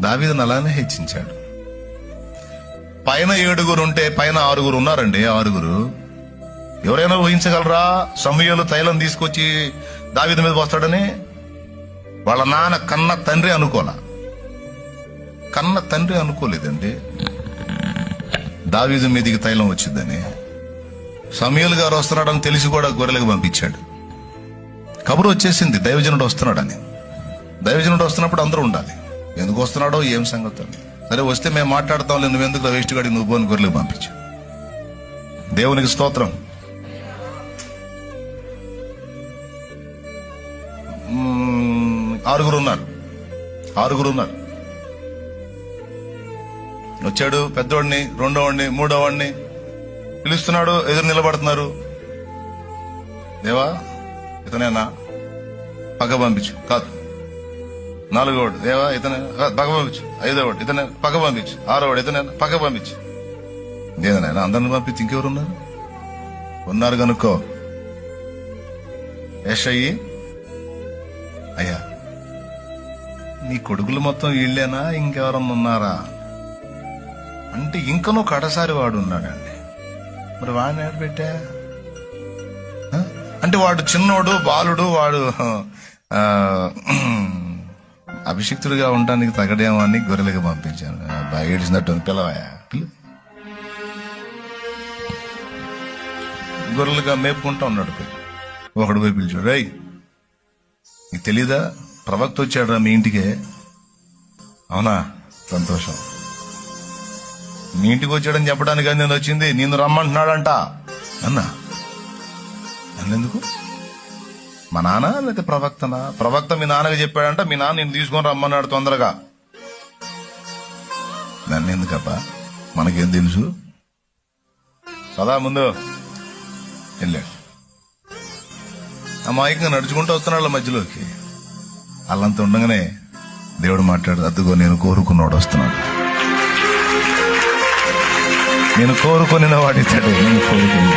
దావీదును అలానే హెచ్చించాడు. పైన 7 ఉంటే పైన 6 ఉన్నారండి. 6 ఎవరైనా ఊహించగలరా సమూయేలు తైలం తీసుకొచ్చి దావీదు మీద పోస్తాడని? వాళ్ళ నాన్న కన్న తండ్రి అనుకోలేదండి దావీదు మీదికి తైలం వచ్చిందని. సమూయేలు గారు వస్తున్నాడని తెలిసి కూడా గొర్రెలకు పంపించాడు. కబురు వచ్చేసింది దైవజనుడు వస్తున్నాడని. దైవజనుడు వస్తున్నప్పుడు అందరూ ఉండాలి. ఎందుకు వస్తున్నాడో ఏం సంగతి. సరే వస్తే మేము మాట్లాడతాం, నువ్వెందుకు వేస్ట్ గాడి నువ్వు పోని గొర్రెలకు పంపించు. దేవునికి స్తోత్రం. ఆరుగురు ఉన్నారు. వచ్చాడు. పెద్దోడిని, రెండోవాడిని, మూడోవాడిని పిలుస్తున్నాడు. ఎదురు నిలబడుతున్నారు. దేవా ఇతనేనా? పక్క పంపించు. కాదు. 4వాడు దేవా ఇతనే, పక్క పంపించు. 5వాడు ఇతనే, పక్క పంపించు. 6వాడు ఇతనే, పక్క పంపించు. లేదనైనా అందరిని పంపించి ఇంకెవరు ఉన్నారు కనుక్కో. యెషయి, అయ్యా నీ కొడుకులు మొత్తం వీళ్ళేనా, ఇంకెవరన్నా ఉన్నారా అంటే ఇంకనూ కడసారి వాడు ఉన్నాడండి. మరి వాడిని ఎక్కడ పెట్టా అంటే వాడు చిన్నోడు, బాలుడు, వాడు అభిషిక్తుడిగా ఉండడానికి తగడేమో అని గొర్రెలకు పంపించాను. బాగా ఏడిచినట్టు పిల్లవాయా గొర్రెలుగా మేపుకుంటా ఉన్నాడు. ఒకడు పోయి పిలిచాడు, రై నీకు తెలీదా ప్రవక్త వచ్చాడురా మీ ఇంటికే? అవునా, సంతోషం. మీ ఇంటికి వచ్చాడని చెప్పడానికి నేను వచ్చింది, నిన్ను రమ్మంటున్నాడంట అన్నా. అన్నెందుకు? మా నాన్న లేకపోతే ప్రవక్తనా? ప్రవక్త మీ నాన్నగా చెప్పాడంట, మీ నాన్న నేను తీసుకొని రమ్మన్నాడు తొందరగా. నన్ను ఎందుకబ్బా, మనకేం తెలుసు కదా. ముందు వెళ్ళాడు. అమాయకంగా నడుచుకుంటూ వస్తున్నాడు మధ్యలోకి. వాళ్ళంతా ఉండగానే దేవుడు మాట్లాడు, అద్దుగో నేను కోరుకున్నాడు వస్తున్నాడు. నేను కోరుకుని వాడితాడు. నేను కోరుకుని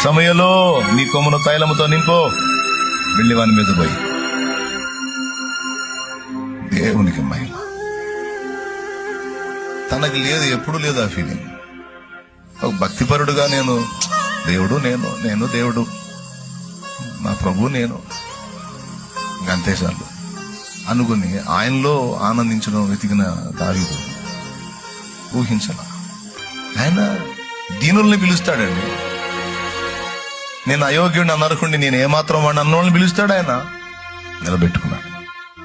సమయంలో నీ కొమ్మును తైలముతో నింపో, వెళ్ళి వాని మీద పోయి. దేవునికి మహిమ. తనకి లేదు, ఎప్పుడు లేదు ఆ ఫీలింగ్. ఒక భక్తిపరుడుగా నేను దేవుడు, నేను దేవుడు, నా ప్రభు నేను, అంతే చాలు అనుకుని ఆయనలో ఆనందించడం వెతికిన దావీదు ఊహించాల. ఆయన దీనుల్ని పిలుస్తాడండి. నేను అయోగ్యుడిని, అనర్హుడిని, నేను ఏమాత్రం వాడిని అన్నోళ్ళని పిలుస్తాడు. ఆయన నిలబెట్టుకున్నాడు.